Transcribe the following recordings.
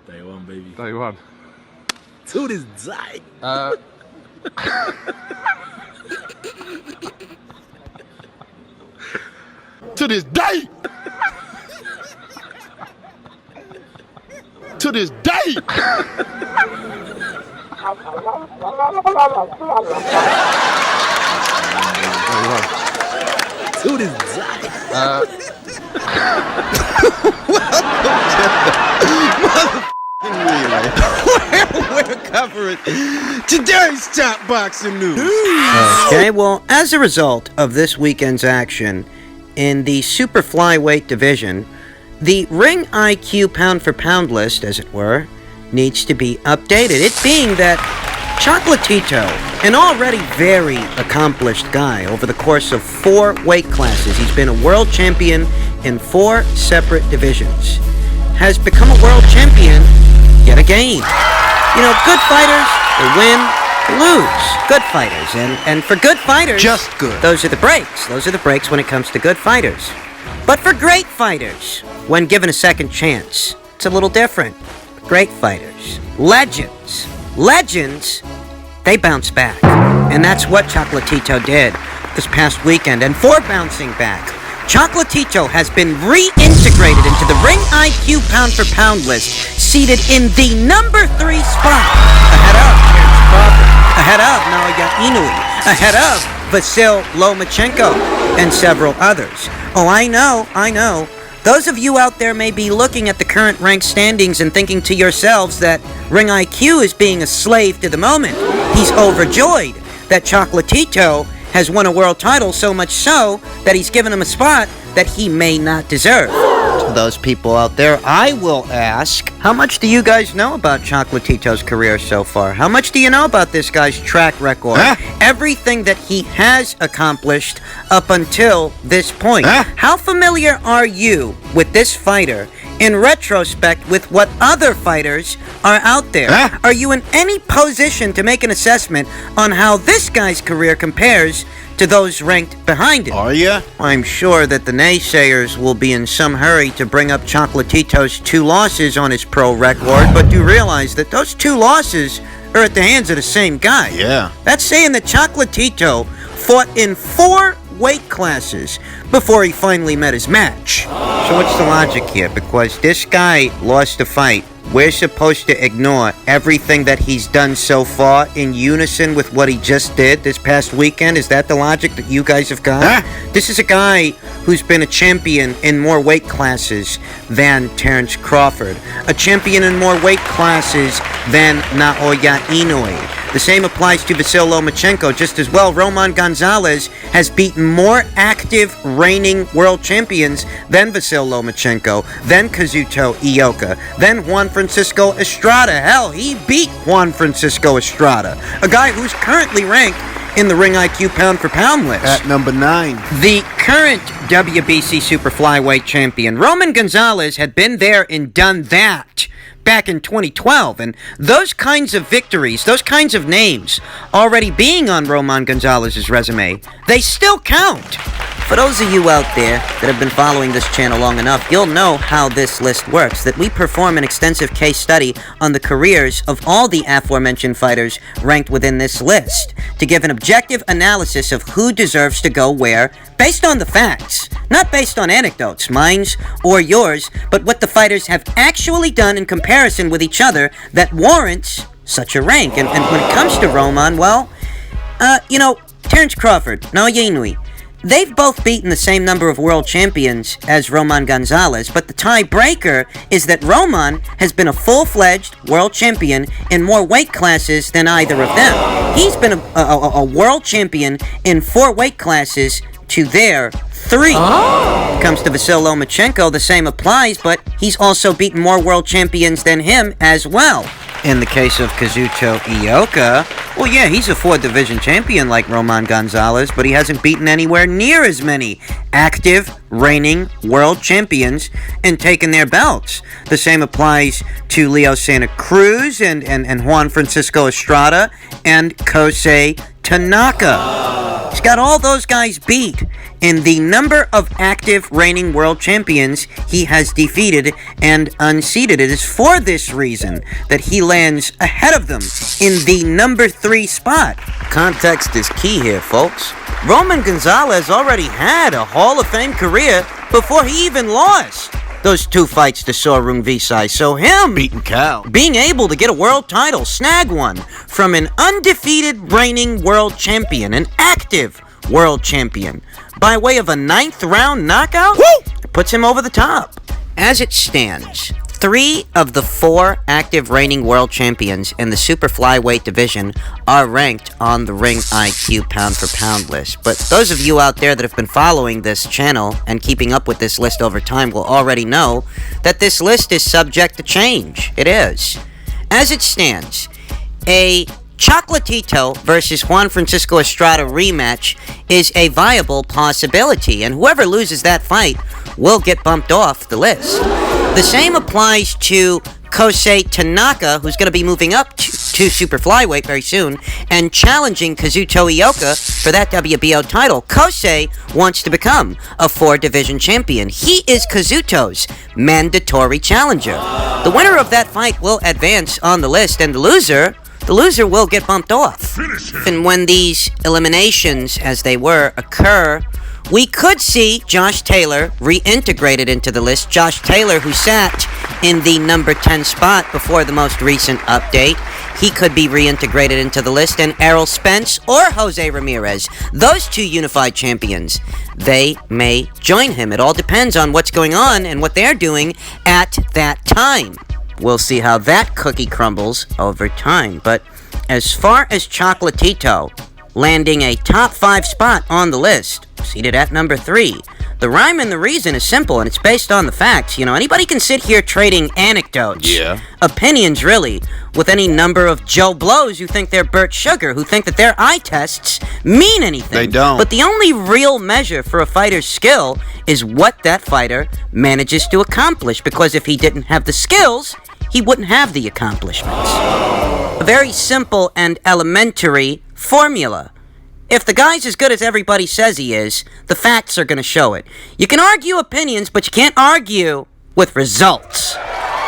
Taiwan, baby. Taiwan. To this day. To this day. To this day. To this day. We're covering today's top boxing news. Okay, well, as a result of this weekend's action in the super flyweight division, the ring IQ pound-for-pound list, as it were, needs to be updated. It being that Chocolatito, an already very accomplished guy over the course of 4 weight classes, he's been a world champion in 4 separate divisions, has become a world champion yet again. You know, good fighters, they win, they lose. Good fighters, and for good fighters, Just good. those are the breaks. Those are the breaks when it comes to good fighters. But for great fighters, when given a second chance, it's a little different. Great fighters, legends, they bounce back. And that's what Chocolatito did this past weekend. And for bouncing back, Chocolatito has been reintegrated into the Ring IQ pound-for-pound list, seated in the number 3 spot, ahead of Terence Crawford, ahead of Naoya Inoue, ahead of Vasyl Lomachenko, and several others. Oh, I know. Those of you out there may be looking at the current rank standings and thinking to yourselves that Ring IQ is being a slave to the moment. He's overjoyed that Chocolatito has won a world title, so much so that he's given him a spot that he may not deserve. To those people out there, I will ask, how much do you guys know about Chocolatito's career so far? How much do you know about this guy's track record? Everything that he has accomplished up until this point. How familiar are you with this fighter in retrospect with what other fighters are out there? Are you in any position to make an assessment on how this guy's career compares to those ranked behind him? Are ya? I'm sure that the naysayers will be in some hurry to bring up Chocolatito's 2 losses on his pro record, but do realize that those 2 losses are at the hands of the same guy. Yeah. That's saying that Chocolatito fought in 4 weight classes before he finally met his match. So what's the logic here? Because this guy lost a fight, we're supposed to ignore everything that he's done so far in unison with what he just did this past weekend? Is that the logic that you guys have got? This is a guy who's been a champion in more weight classes than Terence Crawford, a champion in more weight classes than Naoya Inoue. The same applies to Vasyl Lomachenko just as well. Roman Gonzalez has beaten more active reigning world champions than Vasyl Lomachenko, then Kazuto Ioka, then Juan Francisco Estrada. Hell, he beat Juan Francisco Estrada, a guy who's currently ranked in the Ring IQ pound-for-pound list. At number 9. The current WBC Super Flyweight champion, Roman Gonzalez, had been there and done that back in 2012, and those kinds of victories, those kinds of names already being on Roman Gonzalez's resume, they still count. For those of you out there that have been following this channel long enough, you'll know how this list works, that we perform an extensive case study on the careers of all the aforementioned fighters ranked within this list, to give an objective analysis of who deserves to go where, based on the facts, not based on anecdotes, mine's or yours, but what the fighters have actually done in comparison with each other that warrants such a rank. And when it comes to Roman, well, Terence Crawford, Naoya Inoue, they've both beaten the same number of world champions as Roman Gonzalez, but the tiebreaker is that Roman has been a full-fledged world champion in more weight classes than either of them. He's been a world champion in 4 weight classes to their 3. When it comes to Vasyl Lomachenko, the same applies, but he's also beaten more world champions than him as well. In the case of Kazuto Ioka, well, yeah, he's a 4-division champion like Roman Gonzalez, but he hasn't beaten anywhere near as many active, reigning world champions and taken their belts. The same applies to Leo Santa Cruz and Juan Francisco Estrada and Kosei Tanaka. He's got all those guys beat in the number of active reigning world champions he has defeated and unseated. It is for this reason that he lands ahead of them in the number 3 spot. Context is key here, folks. Roman Gonzalez already had a Hall of Fame career before he even lost those 2 fights to Sorung Visai. So him Beating cow. being able to get a world title, snag one from an undefeated reigning world champion, an active world champion, by way of a 9th round knockout, puts him over the top. As it stands, 3 of the 4 active reigning world champions in the super flyweight division are ranked on the Ring IQ pound-for-pound list. But those of you out there that have been following this channel and keeping up with this list over time will already know that this list is subject to change. It is. As it stands, a Chocolatito versus Juan Francisco Estrada rematch is a viable possibility, and whoever loses that fight will get bumped off the list. The same applies to Kosei Tanaka, who's going to be moving up to super flyweight very soon and challenging Kazuto Ioka for that WBO title. Kosei wants to become a 4-division champion. He is Kazuto's mandatory challenger. The winner of that fight will advance on the list, and the loser will get bumped off. And when these eliminations, as they were, occur, we could see Josh Taylor reintegrated into the list. Josh Taylor, who sat in the number 10 spot before the most recent update, he could be reintegrated into the list. And Errol Spence or Jose Ramirez, those 2 unified champions, they may join him. It all depends on what's going on and what they're doing at that time. We'll see how that cookie crumbles over time. But as far as Chocolatito landing a top 5 spot on the list, seated at number 3, the rhyme and the reason is simple, and it's based on the facts. You know, anybody can sit here trading anecdotes, opinions really, with any number of Joe Blows who think they're Burt Sugar, who think that their eye tests mean anything. They don't. But the only real measure for a fighter's skill is what that fighter manages to accomplish, because if he didn't have the skills, he wouldn't have the accomplishments. A very simple and elementary formula. If the guy's as good as everybody says he is, the facts are going to show it. You can argue opinions, but you can't argue with results.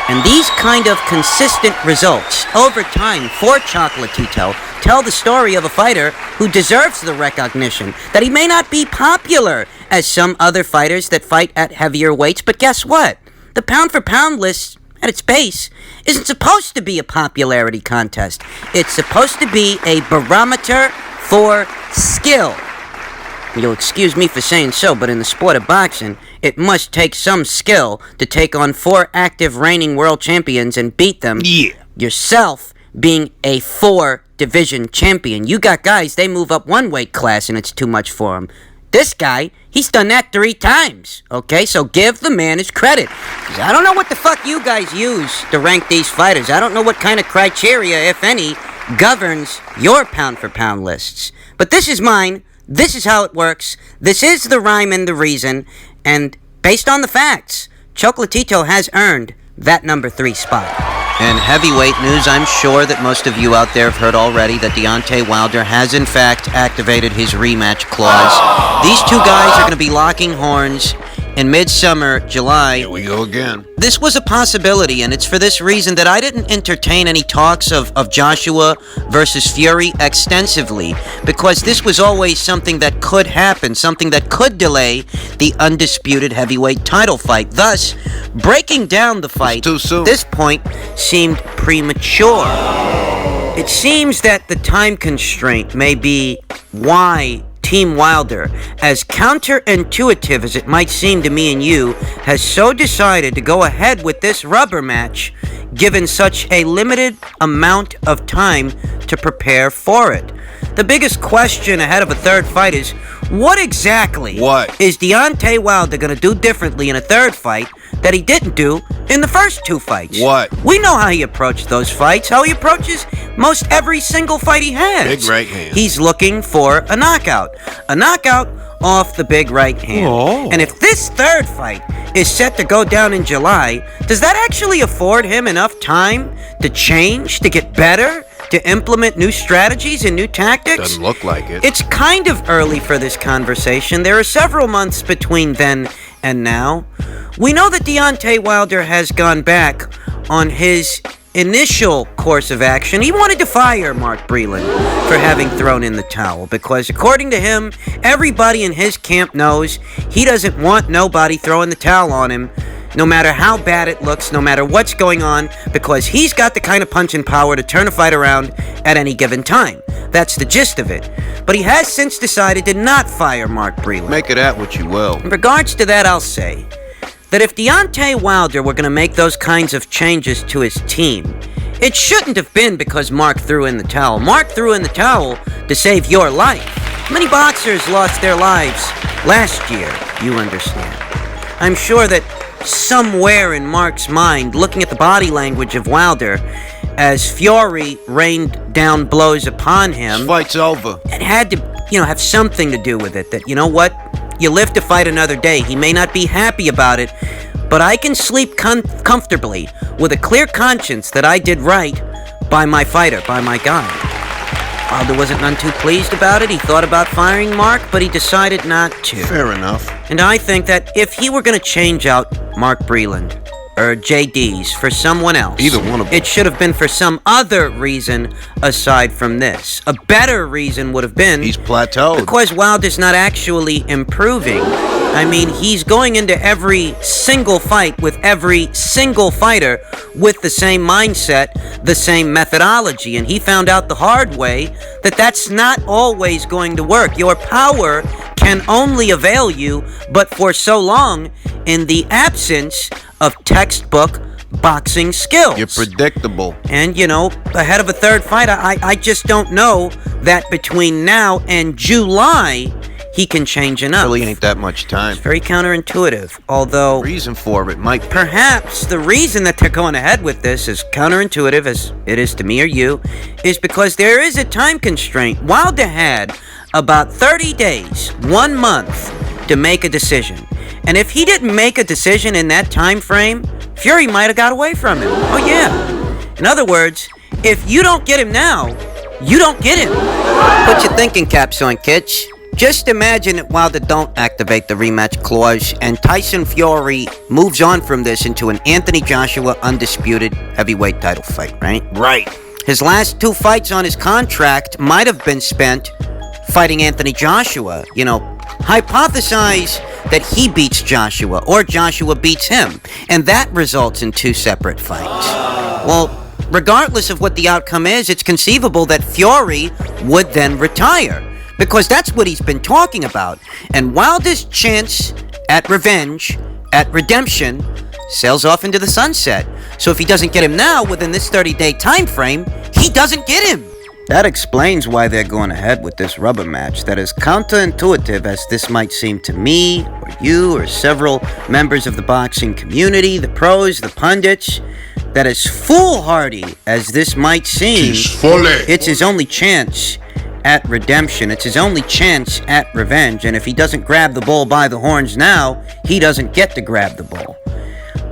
And these kind of consistent results over time for Chocolatito tell the story of a fighter who deserves the recognition, that he may not be popular as some other fighters that fight at heavier weights, but guess what? The pound-for-pound list at its base isn't supposed to be a popularity contest. It's supposed to be a barometer for skill. You'll excuse me for saying so, but in the sport of boxing, it must take some skill to take on 4 active reigning world champions and beat them. Yeah. Yourself being a 4-division champion. You got guys, they move up 1 weight class and it's too much for them. This guy, he's done that 3 times, okay? So give the man his credit. 'Cause I don't know what the fuck you guys use to rank these fighters. I don't know what kind of criteria, if any, governs your pound-for-pound lists. But this is mine. This is how it works. This is the rhyme and the reason. And based on the facts, Chocolatito has earned that number 3 spot. In heavyweight news, I'm sure that most of you out there have heard already that Deontay Wilder has in fact activated his rematch clause. These 2 guys are going to be locking horns in midsummer July. Here we go again. This was a possibility, and it's for this reason that I didn't entertain any talks of Joshua versus Fury extensively, because this was always something that could happen, something that could delay the undisputed heavyweight title fight. Thus, breaking down the fight too soon. at this point seemed premature. It seems that the time constraint may be why Team Wilder, as counterintuitive as it might seem to me and you, has so decided to go ahead with this rubber match, given such a limited amount of time to prepare for it. The biggest question ahead of a 3rd fight is, what exactly is Deontay Wilder going to do differently in a 3rd fight that he didn't do in the first 2 fights? We know how he approached those fights, how he approaches most every single fight he has. Big right hand. He's looking for a knockout off the big right hand. And if this 3rd fight is set to go down in July, does that actually afford him enough time to change, to get better, to implement new strategies and new tactics? Doesn't look like it. It's kind of early for this conversation. There are several months between then and now. We know that Deontay Wilder has gone back on his initial course of action. He wanted to fire Mark Breland for having thrown in the towel because, according to him, everybody in his camp knows he doesn't want nobody throwing the towel on him, no matter how bad it looks, no matter what's going on, because he's got the kind of punching power to turn a fight around at any given time. That's the gist of it. But he has since decided to not fire Mark Breland. Make of that what you will. In regards to that, I'll say that if Deontay Wilder were going to make those kinds of changes to his team, it shouldn't have been because Mark threw in the towel. Mark threw in the towel to save your life. Many boxers lost their lives last year, you understand. I'm sure that somewhere in Mark's mind, looking at the body language of Wilder as Fury rained down blows upon him, This fight's over. it had to, have something to do with it. That, you know what? You live to fight another day. He may not be happy about it, but I can sleep comfortably with a clear conscience that I did right by my fighter, by my guy. Wilder wasn't none too pleased about it. He thought about firing Mark, but he decided not to. Fair enough. And I think that if he were going to change out Mark Breland or JD's for someone else, Either one of them. it should have been for some other reason aside from this. A better reason would have been He's plateaued. because Wilder's not actually improving. I mean, he's going into every single fight with every single fighter with the same mindset, the same methodology, and he found out the hard way that that's not always going to work. Your power can only avail you but for so long in the absence of textbook boxing skills. You're predictable. And, ahead of a third fight, I just don't know that between now and July, he can change enough. Really ain't that much time. It's very counterintuitive, although Reason for it might be. perhaps the reason that they're going ahead with this is counterintuitive, as it is to me or you, is because there is a time constraint. Wilder had about 30 days, 1 month, to make a decision. And if he didn't make a decision in that time frame, Fury might have got away from him. Oh yeah. In other words, if you don't get him now, you don't get him. Put your thinking caps on, kids. Just imagine that Wilder don't activate the rematch clause and Tyson Fury moves on from this into an Anthony Joshua undisputed heavyweight title fight, right? Right. His last 2 fights on his contract might have been spent fighting Anthony Joshua. Hypothesize that he beats Joshua or Joshua beats him, and that results in 2 separate fights. Well, regardless of what the outcome is, it's conceivable that Fury would then retire, because that's what he's been talking about. And Wilder's chance at revenge, at redemption, sails off into the sunset. So if he doesn't get him now within this 30-day time frame, he doesn't get him. That explains why they're going ahead with this rubber match. That is counterintuitive as this might seem to me, or you, or several members of the boxing community, the pros, the pundits. That as foolhardy as this might seem, it's his only chance at redemption. It's his only chance at revenge. And if he doesn't grab the bull by the horns now, he doesn't get to grab the bull.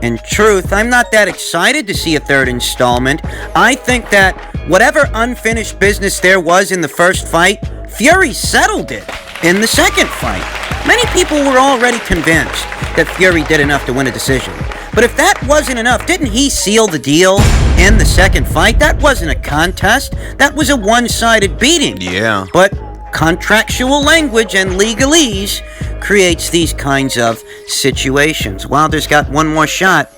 In truth, I'm not that excited to see a third installment. I think that whatever unfinished business there was in the first fight, Fury settled it in the second fight. Many people were already convinced that Fury did enough to win a decision. But if that wasn't enough, didn't he seal the deal in the second fight? That wasn't a contest. That was a one-sided beating. Yeah. But contractual language and legalese creates these kinds of situations. Wilder's got one more shot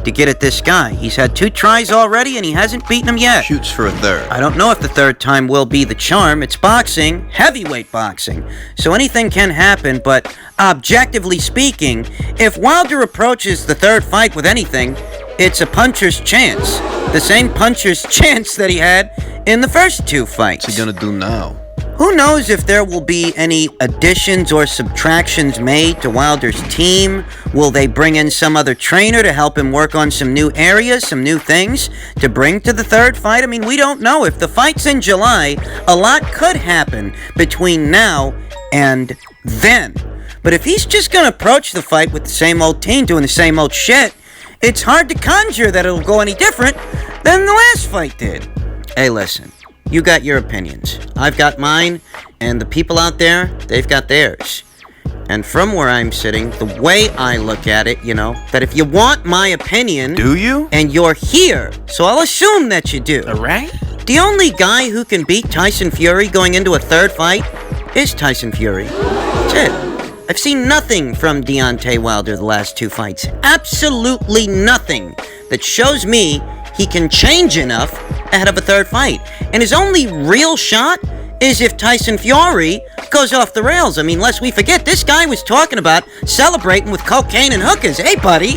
to get at this guy. He's had 2 tries already and he hasn't beaten him yet. Shoots for a third. I don't know if the third time will be the charm. It's boxing, heavyweight boxing. So anything can happen, but objectively speaking, if Wilder approaches the third fight with anything, it's a puncher's chance. The same puncher's chance that he had in the first 2 fights. What's he gonna do now? Who knows if there will be any additions or subtractions made to Wilder's team? Will they bring in some other trainer to help him work on some new areas, some new things to bring to the third fight? I mean, we don't know. If the fight's in July, a lot could happen between now and then. But if he's just going to approach the fight with the same old team doing the same old shit, it's hard to conjure that it'll go any different than the last fight did. Hey, listen. you got your opinions. I've got mine, and the people out there, they've got theirs. And from where I'm sitting, the way I look at it, that if you want my opinion... Do you? And you're here, so I'll assume that you do. All right. The only guy who can beat Tyson Fury going into a third fight is Tyson Fury. That's it. I've seen nothing from Deontay Wilder the last 2 fights. Absolutely nothing that shows me he can change enough ahead of a third fight. And his only real shot is if Tyson Fury goes off the rails. I mean, lest we forget, this guy was talking about celebrating with cocaine and hookers. Hey, buddy.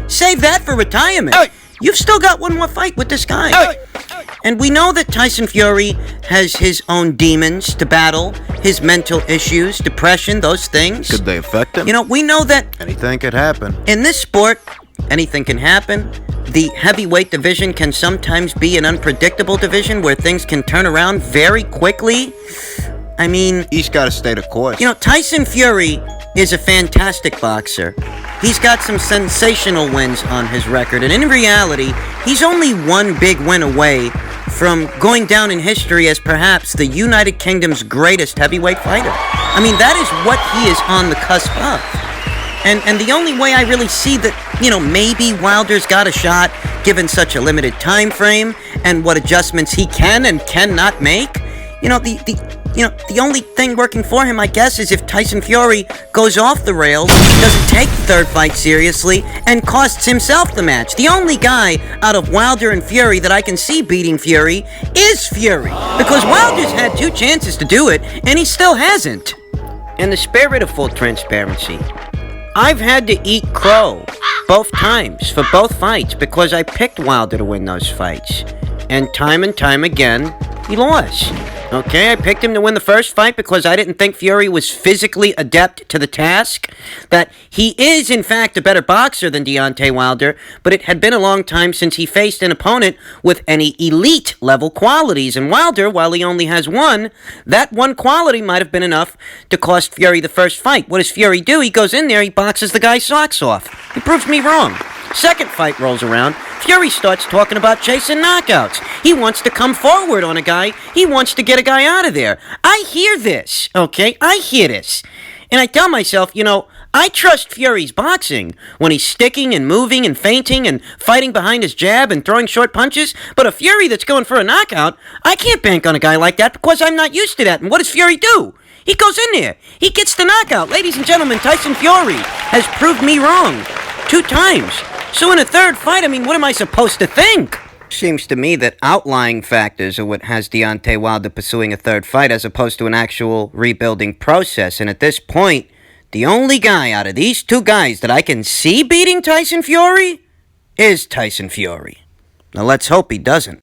Save that for retirement. You've still got one more fight with this guy. And we know that Tyson Fury has his own demons to battle, his mental issues, depression, those things. Could they affect him? We know that Anything could happen. in this sport, anything can happen. The heavyweight division can sometimes be an unpredictable division where things can turn around very quickly. I mean... He's got to stay the course. Tyson Fury is a fantastic boxer. He's got some sensational wins on his record, and in reality, he's only one big win away from going down in history as perhaps the United Kingdom's greatest heavyweight fighter. I mean, that is what he is on the cusp of. And the only way I really see that, maybe Wilder's got a shot, given such a limited time frame, and what adjustments he can and cannot make, the only thing working for him, I guess, is if Tyson Fury goes off the rails, doesn't take the third fight seriously, and costs himself the match. The only guy out of Wilder and Fury that I can see beating Fury is Fury, because Wilder's had 2 chances to do it, and he still hasn't. In the spirit of full transparency, I've had to eat crow both times for both fights because I picked Wilder to win those fights. And time again, he lost. Okay, I picked him to win the first fight because I didn't think Fury was physically adept to the task. That he is, in fact, a better boxer than Deontay Wilder, but it had been a long time since he faced an opponent with any elite-level qualities. And Wilder, while he only has one, that one quality might have been enough to cost Fury the first fight. What does Fury do? He goes in there, he boxes the guy's socks off. He proves me wrong. Second fight rolls around, Fury starts talking about chasing knockouts. He wants to come forward on a guy. He wants to get a guy out of there. I hear this, okay? I hear this. And I tell myself, I trust Fury's boxing when he's sticking and moving and feinting and fighting behind his jab and throwing short punches. But a Fury that's going for a knockout, I can't bank on a guy like that because I'm not used to that. And what does Fury do? He goes in there. He gets the knockout. Ladies and gentlemen, Tyson Fury has proved me wrong 2 times. So in a third fight, what am I supposed to think? Seems to me that outlying factors are what has Deontay Wilder pursuing a third fight as opposed to an actual rebuilding process. And at this point, the only guy out of these 2 guys that I can see beating Tyson Fury is Tyson Fury. Now let's hope he doesn't.